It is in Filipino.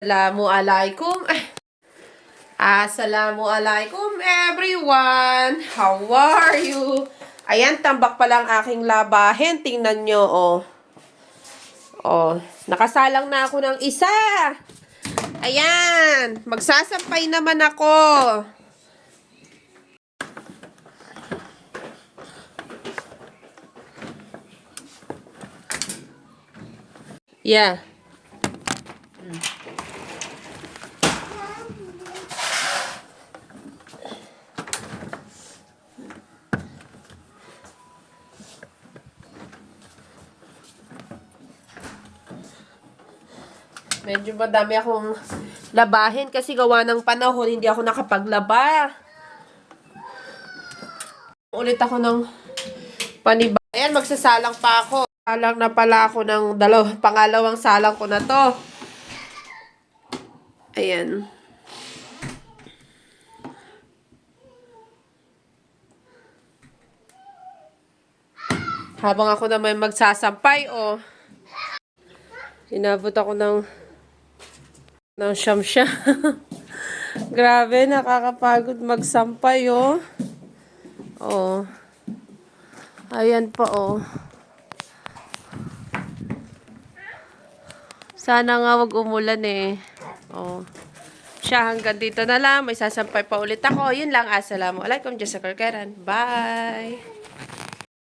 Assalamualaikum. Assalamualaikum everyone. How are you? Ayan, tambak pa lang aking labahin. Tingnan nyo, oh. Oh, nakasalang na ako ng isa. Ayan, magsasampay naman ako. Yeah. Medyo madami akong labahin kasi gawa ng panahon, hindi ako nakapaglaba. Ulit ako ng paniba. Ayan, magsasalang pa ako. Salang na pala ako ng pangalawang salang ko na to. Ayan. Habang ako naman magsasampay, oh. Inabot ako ng siyam-siyam. Grabe, nakakapagod magsampay, oh. Oh. Ayan pa, oh. Sana nga wag umulan, eh. Oh. Siya, hanggang dito na lang. May sasampay pa ulit ako. Yun lang. Assalamualaikum. Diyos sa Karkaran. Bye!